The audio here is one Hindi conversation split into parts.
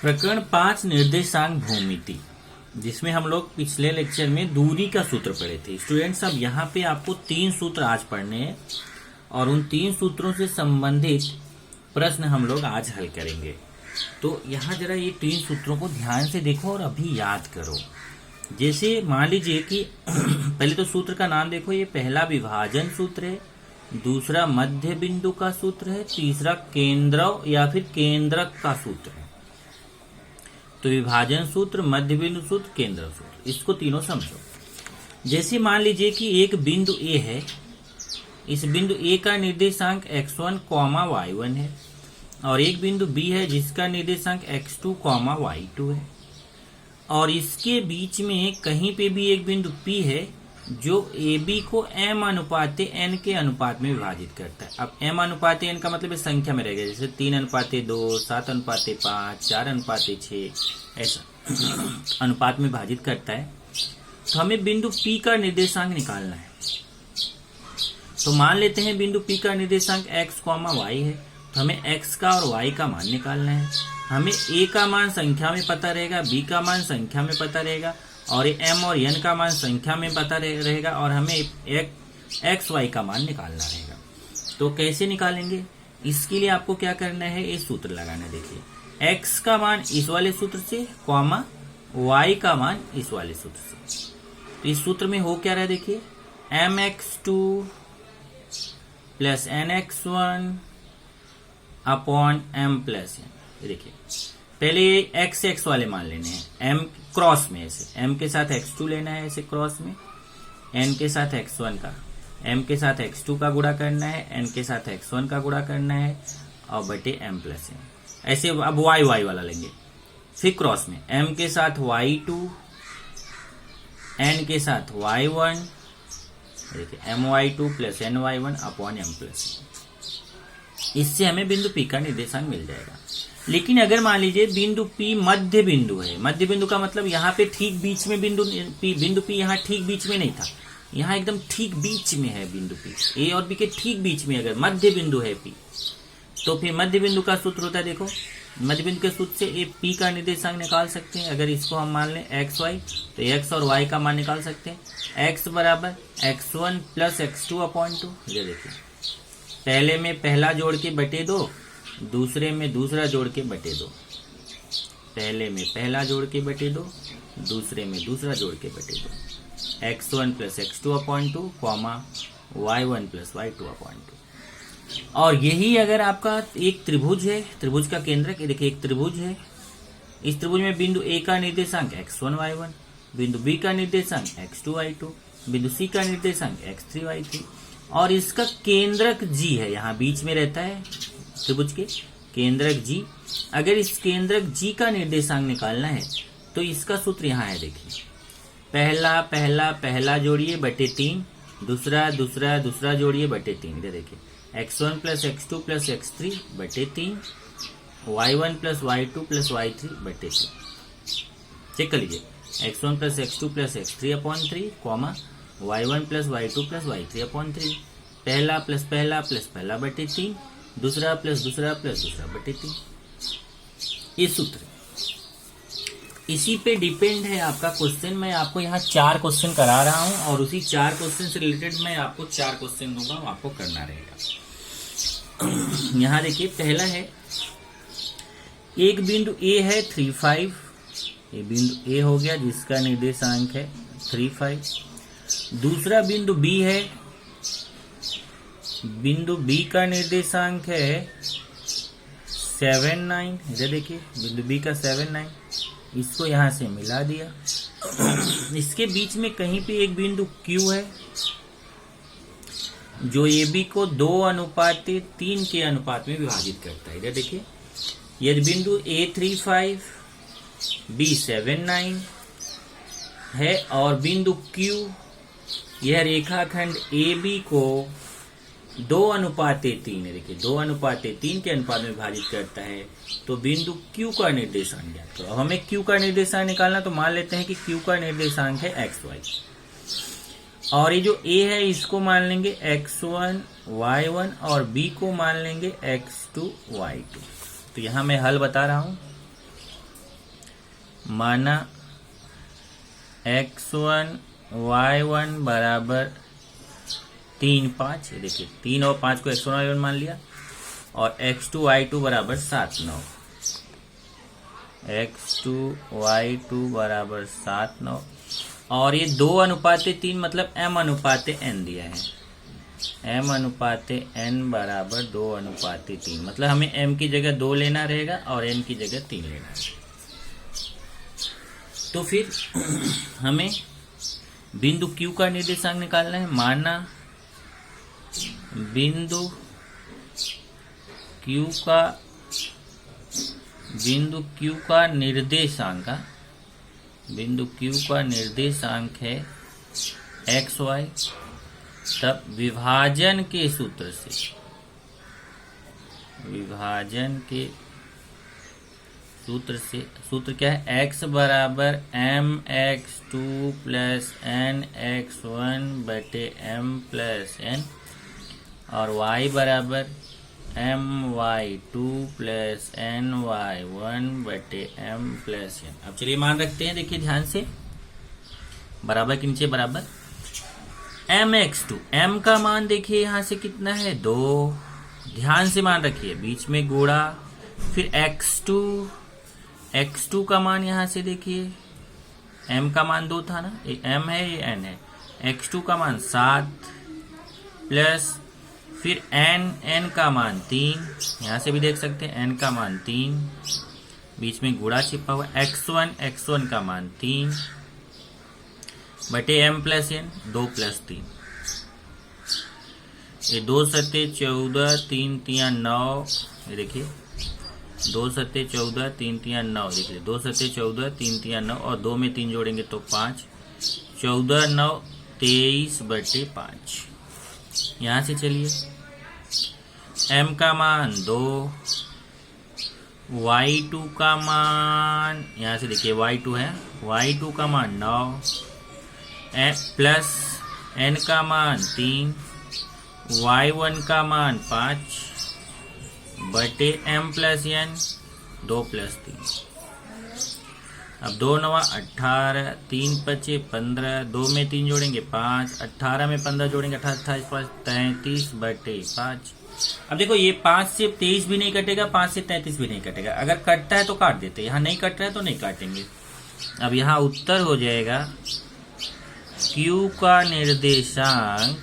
प्रकरण 5 निर्देशांक भूमिति, जिसमें हम लोग पिछले लेक्चर में दूरी का सूत्र पढ़े थे। स्टूडेंट्स, अब यहाँ पे आपको 3 सूत्र आज पढ़ने हैं और उन 3 सूत्रों से संबंधित प्रश्न हम लोग आज हल करेंगे। तो यहाँ जरा ये 3 सूत्रों को ध्यान से देखो और अभी याद करो। जैसे मान लीजिए कि पहले तो सूत्र का नाम देखो, ये पहला विभाजन सूत्र है, दूसरा मध्य बिंदु का सूत्र है, तीसरा केंद्रव या फिर केंद्रक का सूत्र है। तो विभाजन सूत्र, मध्य बिंदु सूत्र, केंद्र सूत्र, इसको तीनों समझो। जैसे मान लीजिए कि एक बिंदु ए है, इस बिंदु ए का निर्देशांक x1, y1 है और एक बिंदु बी है जिसका निर्देशांक x2, y2 है और इसके बीच में कहीं पे भी एक बिंदु P है जो AB को m अनुपाते n के अनुपात में विभाजित करता है। अब m अनुपाते n का मतलब है संख्या में रहेगा, जैसे 3:2, 7:5, 4:6 ऐसा अनुपात में विभाजित करता है। तो हमें बिंदु P का निर्देशांक निकालना है। तो मान लेते हैं बिंदु P का निर्देशांक x, y है, तो हमें x का और y का मान निकालना है। हमें a का मान संख्या में पता रहेगा, b का मान संख्या में पता रहेगा और m और n का मान संख्या में पता रहेगा और हमें x, y का मान निकालना रहेगा। तो कैसे निकालेंगे? इसके लिए आपको क्या करना है, ये सूत्र लगाना है। देखिए, x का मान इस वाले सूत्र से, y का मान इस वाले सूत्र से। तो इस सूत्र में हो क्या रहा है, देखिए, mx2 plus nx1 upon m plus n। देखिए, पहले x x वाले मान लेने हैं m क्रॉस में, ऐसे m के साथ x2 लेना है, ऐसे क्रॉस में n के साथ x1 का, m के साथ x2 का गुणा करना है, n के साथ x1 का गुणा करना है और बटे m प्लस n। ऐसे अब y वाला लेंगे, फिर क्रॉस में m के साथ y2, n के साथ y1, देखिए my2 plus ny1 upon m plus n। इससे हमें बिंदु P का निर्देशांक मिल जाएगा। लेकिन अगर मान लीजिए बिंदु P मध्य बिंदु है, मध्य बिंदु का मतलब यहाँ पे ठीक बीच में बिंदु P यहाँ ठीक बीच में नहीं था, यहाँ एकदम ठीक बीच में है बिंदु P, A और B के ठीक बीच में अगर मध्य बिंदु है P, तो फिर मध्य बिंदु का सूत्र होता है, देखो मध्य बिंदु के सूत्र से P का निर्देशांक निकाल सकते हैं। अगर इसको हम मान लें x y, तो x और y का मान निकाल सकते हैं। x बराबर x1 प्लस x2 अपॉन 2। ये देखिए, पहले में पहला जोड़ के बटे 2, दूसरे में दूसरा जोड़ के बटे 2। पहले में पहला जोड़ के बटे 2, दूसरे में दूसरा जोड़ के बटे 2। x1 plus x2 upon 2, y1 plus y2 upon 2। और यही अगर आपका एक त्रिभुज है, त्रिभुज का केंद्रक, देखिए एक त्रिभुज है, इस त्रिभुज में बिंदु A का निर्देशांक x1 y1, बिंदु B का निर्देशांक x2 y2, बिंदु C का निर्देशांक x3 y3 और इसका केंद्रक G है, यहाँ बीच में रहता है त्रिभुज के, केंद्रक G। अगर इस केंद्रक G का निर्देशांक निकालना है तो इसका सूत्र यहाँ है, देखिए, पहला पहला पहला जोड़िए बटे 3, दूसरा दूसरा दूसरा जोड़िए बटे 3। इधर देखिए, x1 plus x2 plus x3 बटे 3, y1 plus y2 plus y3 बटे 3। चेक कर लीजिए, x1 plus x2 plus x3 upon 3, y1 plus y2 plus y3 upon 3। पहला प्लस पहला बटे 3, दूसरा प्लस दूसरा बटे 3। ये सूत्र इसी पे डिपेंड है आपका क्वेश्चन। मैं आपको यहाँ 4 क्वेश्चन करा रहा हूँ और उसी 4 क्वेश्चन से रिलेटेड मैं आपको 4 क्वेश्चन दूंगा, आपको करना रहेगा। यहाँ देखिए, पहला है, एक बिंदु A है 3, 5, ये बिंदु A हो गया जिसका निर्देशांक है 3, 5। दूसरा बिंदु B है, बिंदु B का निर्देशांक है 7, 9। इधर देखिए, बिंदु B का 7, 9, इसको यहां से मिला दिया। इसके बीच में कहीं पे एक बिंदु Q है जो AB को 2:3 के अनुपात में विभाजित करता है। इधर देखिए, यदि बिंदु A 3, 5, B 7, 9 है और बिंदु Q यह रेखाखंड AB को 2:3 है, देखिए 2:3 के अनुपात में विभाजित करता है, तो बिंदु Q का निर्देशांक ज्ञात करो। अब हमें Q का निर्देशांक निकालना, तो मान लेते हैं कि Q का निर्देशांक है xy और ये जो A है इसको मान लेंगे x1 y1 और B को मान लेंगे x2 y2। तो यहां मैं हल बता रहा हूं। माना x1 y1 बराबर 3 5, देखिए 3 और 5 को x1 y1 मान लिया, और x2 y2 बराबर 7 9, x2 y2 बराबर 7 9, और ये 2:3 मतलब m/n दिया है, m/n बराबर 2:3, मतलब हमें m की जगह 2 लेना रहेगा और n की जगह 3 लेना है। तो फिर हमें बिंदु Q का निर्देशांक निकालना है। माना बिंदु Q का निर्देशांक है xy, तब विभाजन के सूत्र क्या है, x बराबर mx2 प्लस nx1 बटे m प्लस n, और y बराबर my2 प्लस ny1 बटे m प्लस n। अब चलिए मान रखते हैं, देखिए ध्यान से, बराबर के नीचे बराबर mx2, m का मान देखिए यहां से कितना है 2, ध्यान से मान रखिए, बीच में गुणा, फिर x2 का मान यहां से देखिए, m का मान 2 था ना, ये m है ये n है, x2 का मान 7 प्लस फिर n का मान 3, यहां से भी देख सकते हैं n का मान 3, बीच में गुणा छिपा हुआ, x1 का मान 3 बटे m प्लस n 2 प्लस 3, ये 2 सत्ते 14 3 तिया 9, ये देखिए 2 सत्ते 14 3 तिया 9, देखिए 2 सत्ते 14 3 तिया 9, और 2 में 3 जोड़ेंगे तो 5, 14 9 23 बटे 5। यहां से चलिए m का मान 2, y2 का मान, यहां से देखिए y2 है, y2 का मान 9 प्लस n का मान 3, y1 का मान 5 बटे m प्लस n 2 प्लस 3। अब 2 9 18, 3 5 15, 2 में 3 जोड़ेंगे 5, 18 में 15 जोड़ेंगे 28 5 33 बटे 5। अब देखो ये 5 से 23 भी नहीं कटेगा, 5 से 33 भी नहीं कटेगा, अगर कटता है तो काट देते, यहाँ नहीं कट रहा है तो नहीं काटेंगे। अब यहाँ उत्तर हो जाएगा Q का निर्देशांक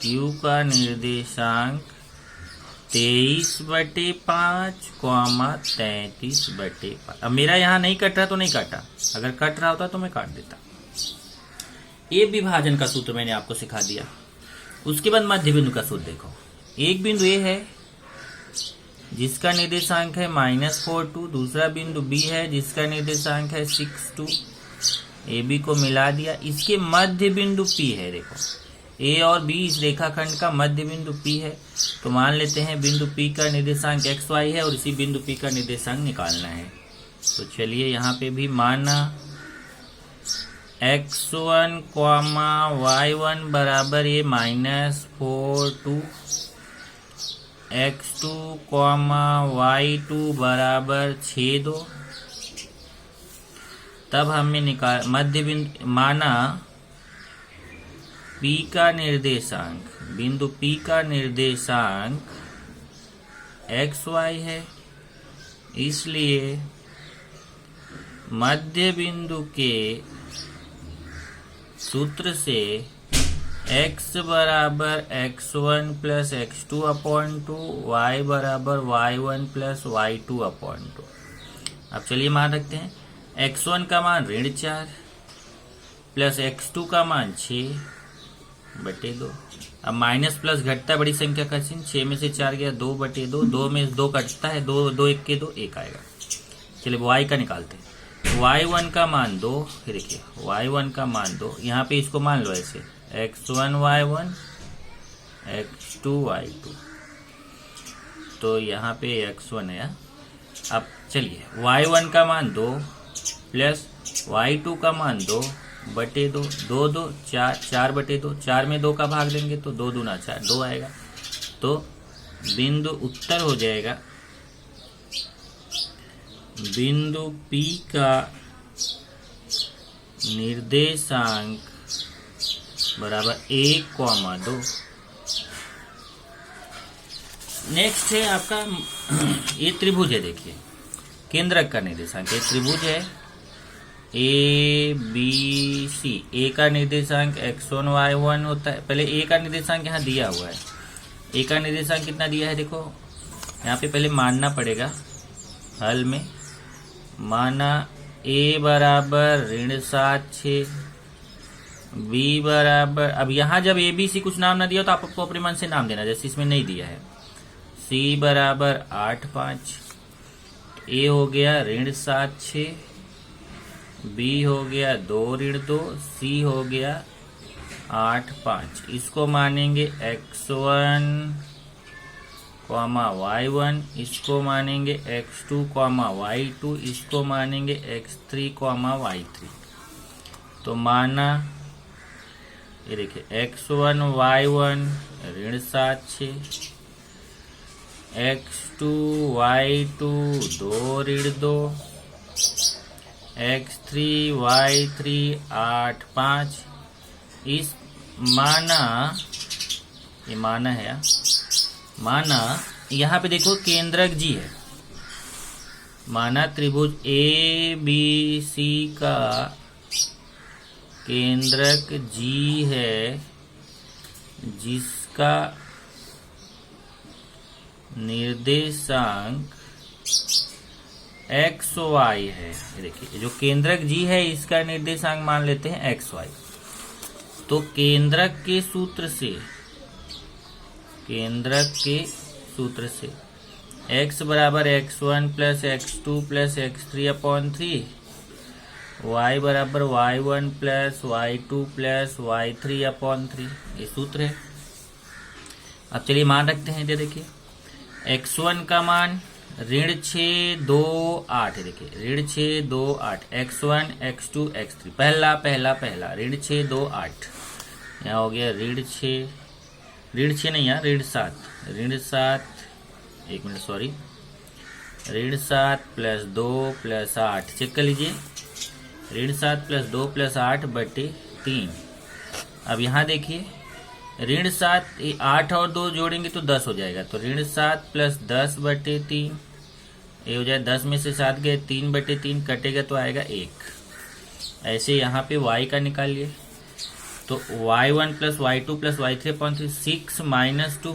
23/5, 33/5। अब मेरा यहाँ नहीं कट रहा तो नहीं काटा, अगर कट रहा होता तो मैं काट देता। ये विभाजन का सूत्र मैंने आपको सिखा दिया। उसके बाद मध्य बिंदु का सूत्र देखो। एक बिंदु ए है जिसका निर्देशांक है -4 2, दूसरा बिंदु बी है जिसका निर्देशांक है 6 2, ए बी को मिला दिया, इसके मध्य बिंदु पी है। देखो ए और बी इस रेखाखंड का मध्य बिंदु पी है, तो मान लेते हैं बिंदु पी का निर्देशांक xy है और इसी बिंदु पी का निर्देशांक निकालना है। तो चलिए यहाँ पे भी माना x1, y1 बराबर ये -4 2, x2, y2 बराबर 6 2। तब हमें निकाल मध्य बिंदु, माना P का निर्देशांक, बिंदु P का निर्देशांक xy है, इसलिए मध्य बिंदु के सूत्र से x बराबर x1 प्लस x2/2, y बराबर y1 प्लस y2/2। अब चलिए मान रखते हैं, x1 का मान -4 प्लस x2 का मान 6/2। अब माइनस प्लस घटता है बड़ी संख्या का चिन्ह, 6 में से 4 गया 2/2, 2 में 2 कटता है, 2 2 1 के 2 1 आएगा। चलिए y का निकालते हैं, y1 का मान 2, फिर देखिए y1 का मान 2, यहाँ पे इसको मान लो ऐसे x1 y1 x2 y2, तो यहाँ पे x1 है। अब चलिए y1 का मान 2 प्लस y2 का मान 2/2, 2 2 4, 4/2, 4 में 2 का भाग देंगे तो 2 दूना 4, 2 आएगा। तो बिंदु उत्तर हो जाएगा बिंदु P का निर्देशांक बराबर 1,2। नेक्स्ट है आपका ये त्रिभुज है, देखिए केंद्रक का निर्देशांक, ये त्रिभुज है ABC। ए का निर्देशांक x1 y1 होता है। पहले ए का निर्देशांक यहाँ दिया हुआ है, ए का निर्देशांक कितना दिया है देखो, यहाँ पे पहले मानना पड़ेगा हल में। माना a बराबर -7,6, b बराबर, अब यहाँ जब ABC कुछ नाम ना दिया तो आपको अपने मन से नाम देना, जैसे इसमें नहीं दिया है। c बराबर 8,5, a हो गया -7,6, b हो गया 2-2, c हो गया 8,5। इसको मानेंगे x1, y1, इसको मानेंगे x2, y2, इसको मानेंगे x3, y3। तो माना ये देखिए x1 y1 -7,6, x2 y2 2-2, x3 y3 8,5। इस माना, ये माना है, माना यहाँ पे देखो केंद्रक जी है, माना त्रिभुज ABC का केंद्रक जी है, जिसका निर्देशांक XY है। देखिए जो केंद्रक जी है इसका निर्देशांक मान लेते हैं XY। तो केंद्रक के सूत्र से x बराबर x1 plus x2 plus x3/3, y बराबर y1 plus y2 plus y3/3, ये सूत्र है। अब चलिए मान रखते हैं। देखिए x1 का मान -628 है, देखिए -628, x1 x2 x3, पहला -628, यहाँ हो गया ऋण 6 नहीं, यहाँ ऋण 7, एक मिनट सॉरी, ऋण 7 प्लस 2 प्लस 8, चेक कर लीजिए, ऋण 7 प्लस 2 प्लस 8/3। अब यहाँ देखिए ऋण 7, 8 और 2 जोड़ेंगे तो 10 हो जाएगा, तो ऋण 7 प्लस 10/3, ये हो जाए 10 में से 7 गए, 3/3 कटेगा तो आएगा 1। ऐसे यहाँ पे y का निकालिए, तो y1 plus y2 plus y3/3, 6 - 2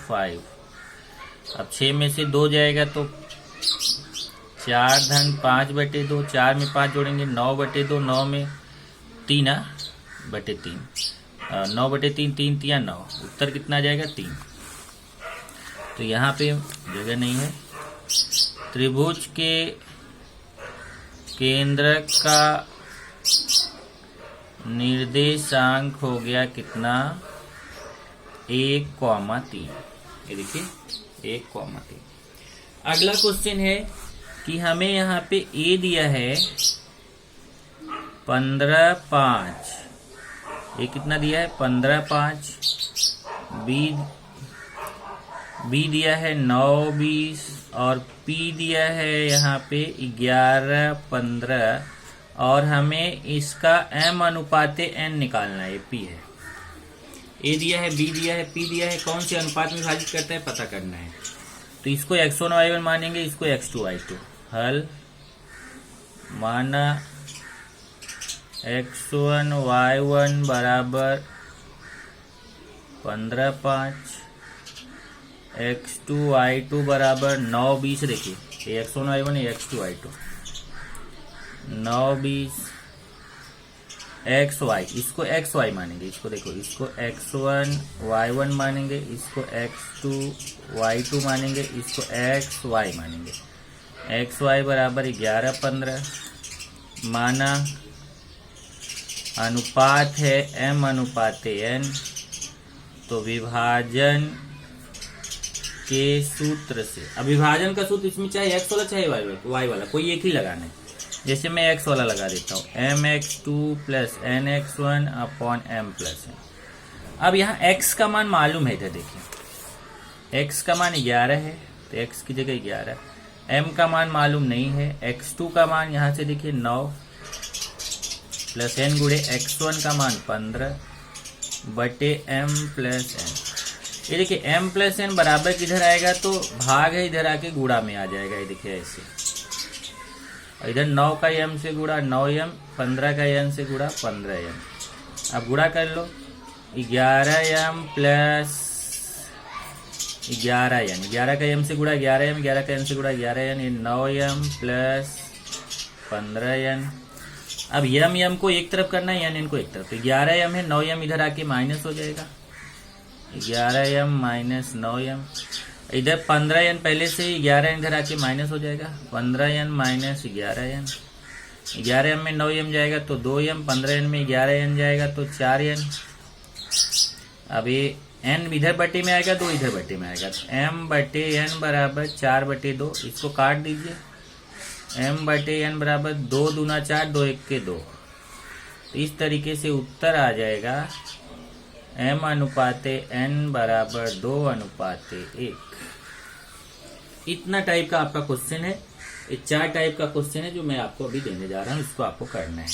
5। अब 6 में से 2 जाएगा तो 4 धन 5/2, 4 में 5 जोड़ेंगे 9/2, 9 में 3/3, 9/3, 3 × 9, उत्तर कितना जाएगा 3। तो यहाँ पे जगह नहीं है। त्रिभुज के केंद्रक का निर्देशांक हो गया कितना, 1,3। ये देखिए 1,3। अगला क्वेश्चन है कि हमें यहाँ पे a दिया है 15,5, ये कितना दिया है 15,5, b दिया है 9,20 और p दिया है यहाँ पे 11,15 और हमें इसका m/n निकालना है, p है। a दिया है, b दिया है, p दिया है, कौन से अनुपात में विभाजित करते हैं पता करना है। तो इसको x1 y1 मानेंगे, इसको x2 y2। हल माना x1 y1 बराबर 15,5, x2 y2 बराबर 9,20। देखिए ये x1 y1 है, x2 y2, 9,20 xy, इसको xy मानेंगे, इसको देखो, इसको x1 y1 मानेंगे, इसको x2 y2 मानेंगे, इसको xy मानेंगे। xy बराबर 11,15। माना अनुपात है m/n, तो विभाजन के सूत्र से, अब विभाजन का सूत्र इसमें चाहे x वाला चाहे y वाला, कोई एक ही लगाना है। जैसे मैं x वाला लगा देता हूँ, mx2 plus nx1 upon m+n। अब यहाँ x का मान मालूम है, इधर देखिए x का मान 11 है, तो x की जगह 11, m का मान मालूम नहीं है, x2 का मान यहां से देखिए 9 प्लस n गुणे x1 का मान 15 बटे m प्लस n। ये देखिए m प्लस n बराबर किधर आएगा तो भाग है, इधर आके गुणा में आ जाएगा। ये देखिए ऐसे, इधर 9 का m से गुणा 9m, 15 का n से गुणा 15m। अब गुणा कर लो, 11m प्लस 11n, 11 का m से गुणा 11m, 11 का n से गुणा 11n, ये 9m प्लस 15n। अब m को एक तरफ करना है, n को एक तरफ, तो 11m है, 9m इधर आके माइनस हो जाएगा, 11m माइनस 9m। इधर 15n पहले से ही, 11n इधर आके माइनस हो जाएगा, 15n माइनस 11n। 11m में 9m जाएगा तो 2m, 15n में 11n जाएगा तो 4n। अब ये n इधर बटे में आएगा, 2 इधर बटे में आएगा, तो m बटे n बराबर 4 बटे 2, इसको काट दीजिए, m बटे n बराबर 2 दूना 4, 2 1 के 2। तो इस तरीके से उत्तर आ जाएगा m अनुपाते n बराबर 2 अनुपाते 1। इतना टाइप का आपका क्वेश्चन है, ये 4 टाइप का क्वेश्चन है जो मैं आपको अभी देने जा रहा हूँ, इसको आपको करना है।